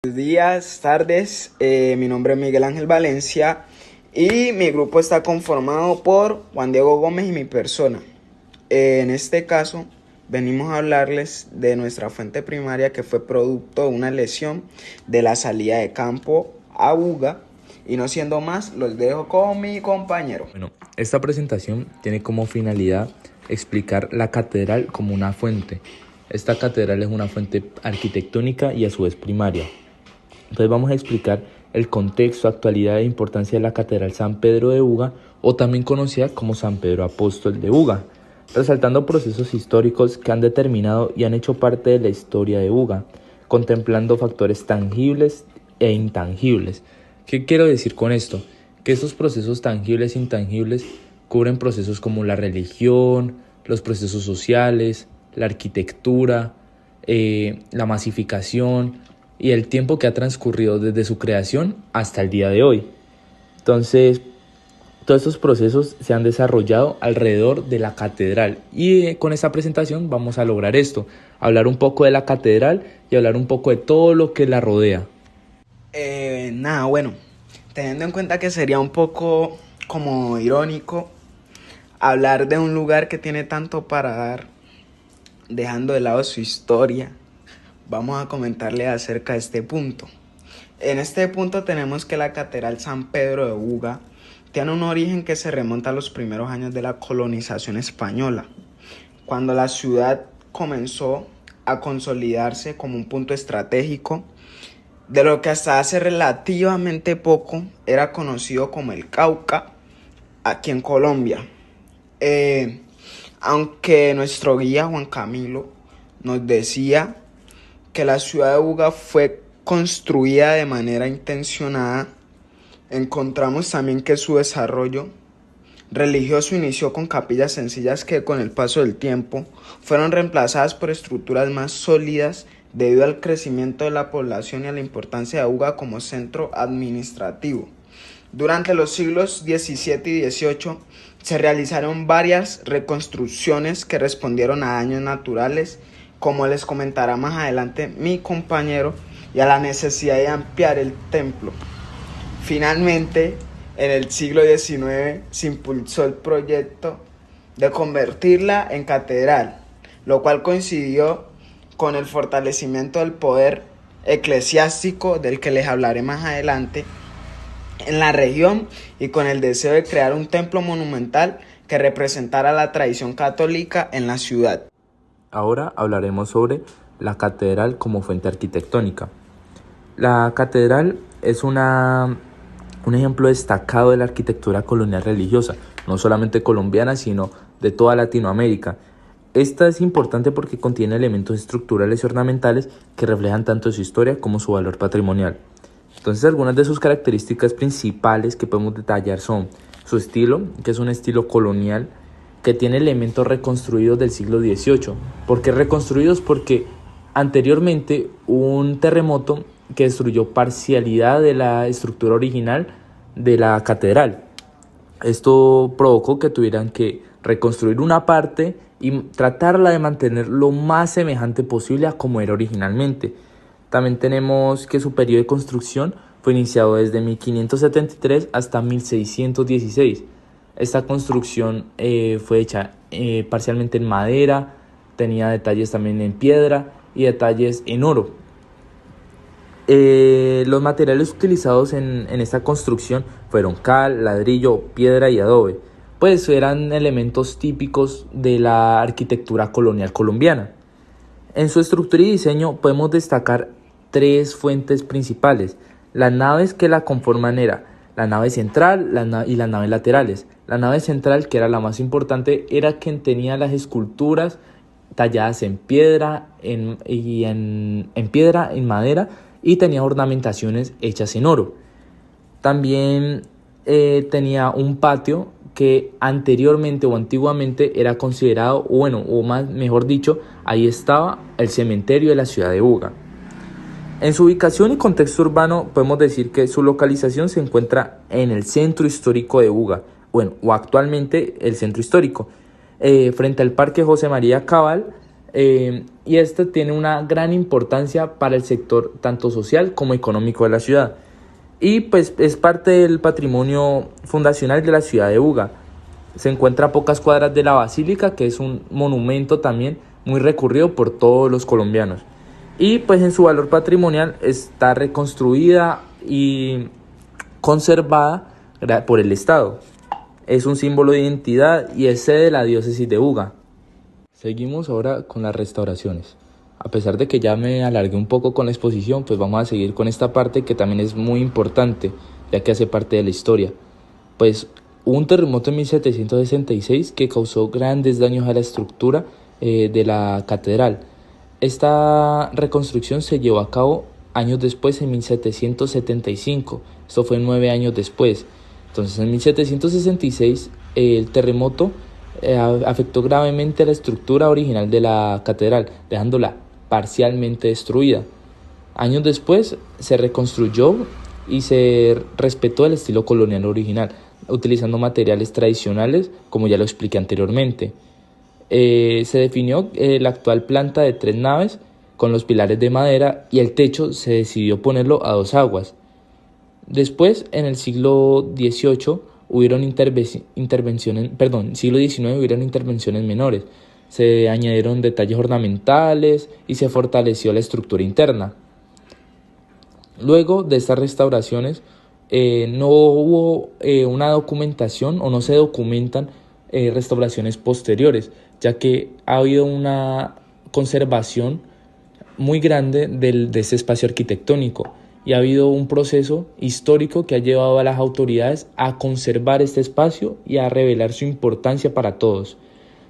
Buenos días, tardes, mi nombre es Miguel Ángel Valencia y mi grupo está conformado por Juan Diego Gómez y mi persona. En este caso, venimos a hablarles de nuestra fuente primaria que fue producto de una lesión de la salida de campo a Buga. Y no siendo más, los dejo con mi compañero. Bueno, esta presentación tiene como finalidad explicar la catedral como una fuente. Esta catedral es una fuente arquitectónica y a su vez primaria. Entonces vamos a explicar el contexto, actualidad e importancia de la Catedral San Pedro de Buga, o también conocida como San Pedro Apóstol de Buga, resaltando procesos históricos que han determinado y han hecho parte de la historia de Buga, contemplando factores tangibles e intangibles. ¿Qué quiero decir con esto? Que estos procesos tangibles e intangibles cubren procesos como la religión, los procesos sociales, la arquitectura, la masificación y el tiempo que ha transcurrido desde su creación hasta el día de hoy. Entonces, todos estos procesos se han desarrollado alrededor de la catedral y con esta presentación vamos a lograr esto, hablar un poco de la catedral y hablar un poco de todo lo que la rodea. Bueno, teniendo en cuenta que sería un poco como irónico hablar de un lugar que tiene tanto para dar, dejando de lado su historia, vamos a comentarle acerca de este punto. En este punto tenemos que la Catedral San Pedro de Buga tiene un origen que se remonta a los primeros años de la colonización española, cuando la ciudad comenzó a consolidarse como un punto estratégico de lo que hasta hace relativamente poco era conocido como el Cauca, aquí en Colombia. Aunque nuestro guía Juan Camilo nos decía que la ciudad de Buga fue construida de manera intencionada, encontramos también que su desarrollo religioso inició con capillas sencillas que con el paso del tiempo fueron reemplazadas por estructuras más sólidas debido al crecimiento de la población y a la importancia de Buga como centro administrativo. Durante los siglos XVII y XVIII se realizaron varias reconstrucciones que respondieron a daños naturales, como les comentará más adelante mi compañero, y a la necesidad de ampliar el templo. Finalmente, en el siglo XIX se impulsó el proyecto de convertirla en catedral, lo cual coincidió con el fortalecimiento del poder eclesiástico, del que les hablaré más adelante, en la región, y con el deseo de crear un templo monumental que representara la tradición católica en la ciudad. Ahora hablaremos sobre la catedral como fuente arquitectónica. La catedral es un ejemplo destacado de la arquitectura colonial religiosa, no solamente colombiana, sino de toda Latinoamérica. Esta es importante porque contiene elementos estructurales y ornamentales que reflejan tanto su historia como su valor patrimonial. Entonces, algunas de sus características principales que podemos detallar son su estilo, que es un estilo colonial, que tiene elementos reconstruidos del siglo XVIII. ¿Por qué reconstruidos? Porque anteriormente hubo un terremoto que destruyó parcialidad de la estructura original de la catedral. Esto provocó que tuvieran que reconstruir una parte y tratarla de mantener lo más semejante posible a como era originalmente. También tenemos que su periodo de construcción fue iniciado desde 1573 hasta 1616. Esta construcción fue hecha parcialmente en madera, tenía detalles también en piedra y detalles en oro. Los materiales utilizados en esta construcción fueron cal, ladrillo, piedra y adobe, pues eran elementos típicos de la arquitectura colonial colombiana. En su estructura y diseño podemos destacar tres fuentes principales. Las naves que la conforman eran la nave central y las naves laterales. La nave central, que era la más importante, era quien tenía las esculturas talladas en piedra, en piedra, en madera, y tenía ornamentaciones hechas en oro. También tenía un patio que anteriormente o antiguamente era considerado, mejor dicho, ahí estaba el cementerio de la ciudad de Buga. En su ubicación y contexto urbano podemos decir que su localización se encuentra en el centro histórico de Buga, o actualmente el centro histórico, frente al Parque José María Cabal, y esto tiene una gran importancia para el sector tanto social como económico de la ciudad. Y pues es parte del patrimonio fundacional de la ciudad de Buga. Se encuentra a pocas cuadras de la Basílica, que es un monumento también muy recurrido por todos los colombianos. Y pues en su valor patrimonial está reconstruida y conservada por el Estado. Es un símbolo de identidad y es sede de la diócesis de Buga. Seguimos ahora con las restauraciones. A pesar de que ya me alargué un poco con la exposición, pues vamos a seguir con esta parte que también es muy importante, ya que hace parte de la historia. Pues hubo un terremoto en 1766 que causó grandes daños a la estructura de la catedral. Esta reconstrucción se llevó a cabo años después, en 1775. Esto fue 9 años después. Entonces, en 1766, el terremoto afectó gravemente la estructura original de la catedral, dejándola parcialmente destruida. Años después se reconstruyó y se respetó el estilo colonial original, utilizando materiales tradicionales, como ya lo expliqué anteriormente. Se definió la actual planta de 3 naves con los pilares de madera, y el techo se decidió ponerlo a 2 aguas. Después, en el siglo XIX, siglo XIX hubieron intervenciones menores. Se añadieron detalles ornamentales y se fortaleció la estructura interna. Luego de estas restauraciones, no hubo una documentación, o no se documentan restauraciones posteriores, ya que ha habido una conservación muy grande de ese espacio arquitectónico, y ha habido un proceso histórico que ha llevado a las autoridades a conservar este espacio y a revelar su importancia para todos.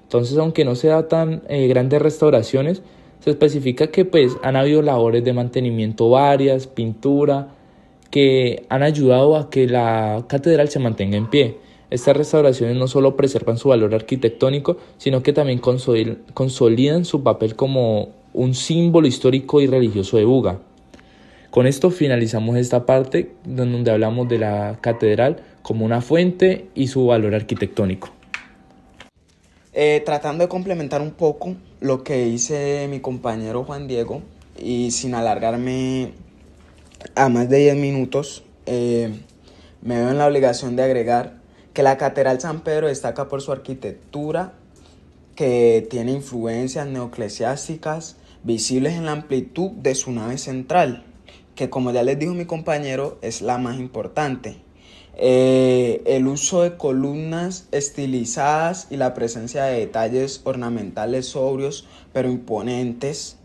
Entonces, aunque no se da tan grandes restauraciones, se especifica que pues han habido labores de mantenimiento varias, pintura, que han ayudado a que la catedral se mantenga en pie. Estas restauraciones no solo preservan su valor arquitectónico, sino que también consolidan su papel como un símbolo histórico y religioso de Buga. Con esto finalizamos esta parte donde hablamos de la catedral como una fuente y su valor arquitectónico. Tratando de complementar un poco lo que dice mi compañero Juan Diego, y sin alargarme a más de 10 minutos, me veo en la obligación de agregar que la Catedral San Pedro destaca por su arquitectura, que tiene influencias neoclesiásticas visibles en la amplitud de su nave central, que, como ya les dijo mi compañero, es la más importante. El uso de columnas estilizadas y la presencia de detalles ornamentales sobrios pero imponentes.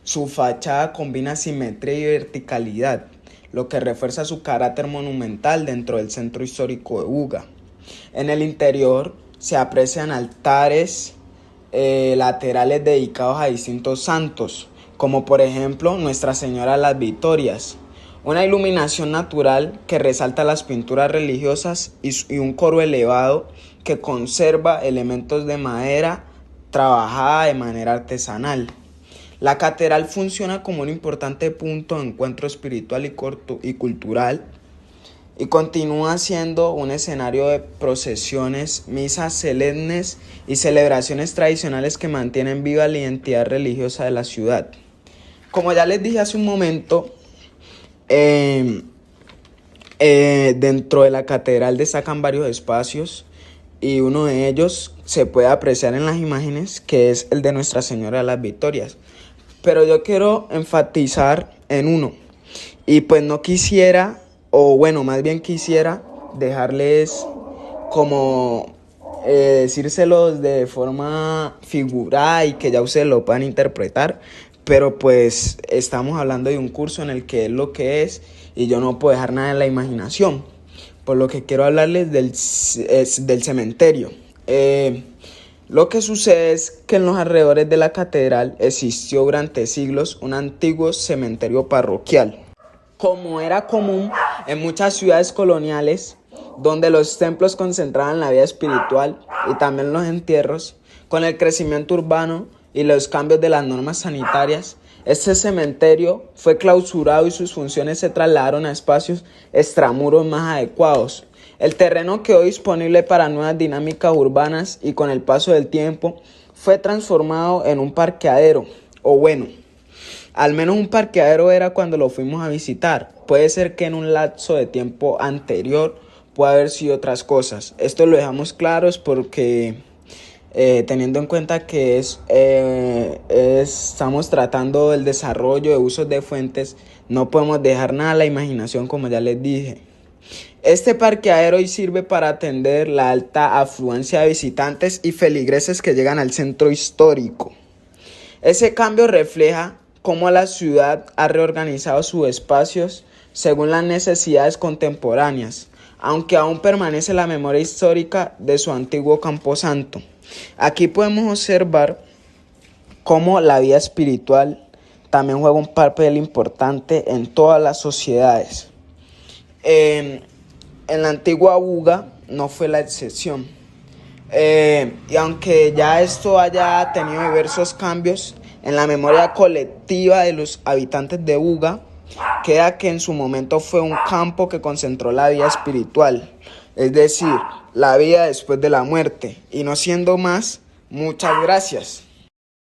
Su fachada combina simetría y verticalidad, lo que refuerza su carácter monumental dentro del centro histórico de Buga. En el interior se aprecian altares laterales dedicados a distintos santos, como por ejemplo Nuestra Señora de las Victorias, una iluminación natural que resalta las pinturas religiosas y un coro elevado que conserva elementos de madera trabajada de manera artesanal. La catedral funciona como un importante punto de encuentro espiritual y cultural, y continúa siendo un escenario de procesiones, misas solemnes y celebraciones tradicionales que mantienen viva la identidad religiosa de la ciudad. Como ya les dije hace un momento, dentro de la catedral destacan varios espacios, y uno de ellos se puede apreciar en las imágenes, que es el de Nuestra Señora de las Victorias. Pero yo quiero enfatizar en uno, y pues no quisiera, o bueno, más bien quisiera dejarles como decírselos de forma figurada y que ya ustedes lo puedan interpretar, pero pues estamos hablando de un curso en el que es lo que es, y yo no puedo dejar nada en la imaginación, por lo que quiero hablarles del cementerio. Lo que sucede es que en los alrededores de la catedral existió durante siglos un antiguo cementerio parroquial, como era común en muchas ciudades coloniales, donde los templos concentraban la vida espiritual y también los entierros. Con el crecimiento urbano y los cambios de las normas sanitarias, este cementerio fue clausurado y sus funciones se trasladaron a espacios extramuros más adecuados. El terreno quedó disponible para nuevas dinámicas urbanas, y con el paso del tiempo fue transformado en un parqueadero, o bueno, al menos un parqueadero era cuando lo fuimos a visitar. Puede ser que en un lapso de tiempo anterior pueda haber sido otras cosas. Esto lo dejamos claros porque teniendo en cuenta que estamos tratando el desarrollo de usos de fuentes, no podemos dejar nada a la imaginación, como ya les dije. Este parqueadero hoy sirve para atender la alta afluencia de visitantes y feligreses que llegan al centro histórico. Ese cambio refleja cómo la ciudad ha reorganizado sus espacios según las necesidades contemporáneas, aunque aún permanece la memoria histórica de su antiguo camposanto. Aquí podemos observar cómo la vida espiritual también juega un papel importante en todas las sociedades. En la antigua Buga no fue la excepción. Y aunque ya esto haya tenido diversos cambios en la memoria colectiva de los habitantes de Buga, queda que en su momento fue un campo que concentró la vida espiritual, es decir, la vida después de la muerte. Y no siendo más, muchas gracias.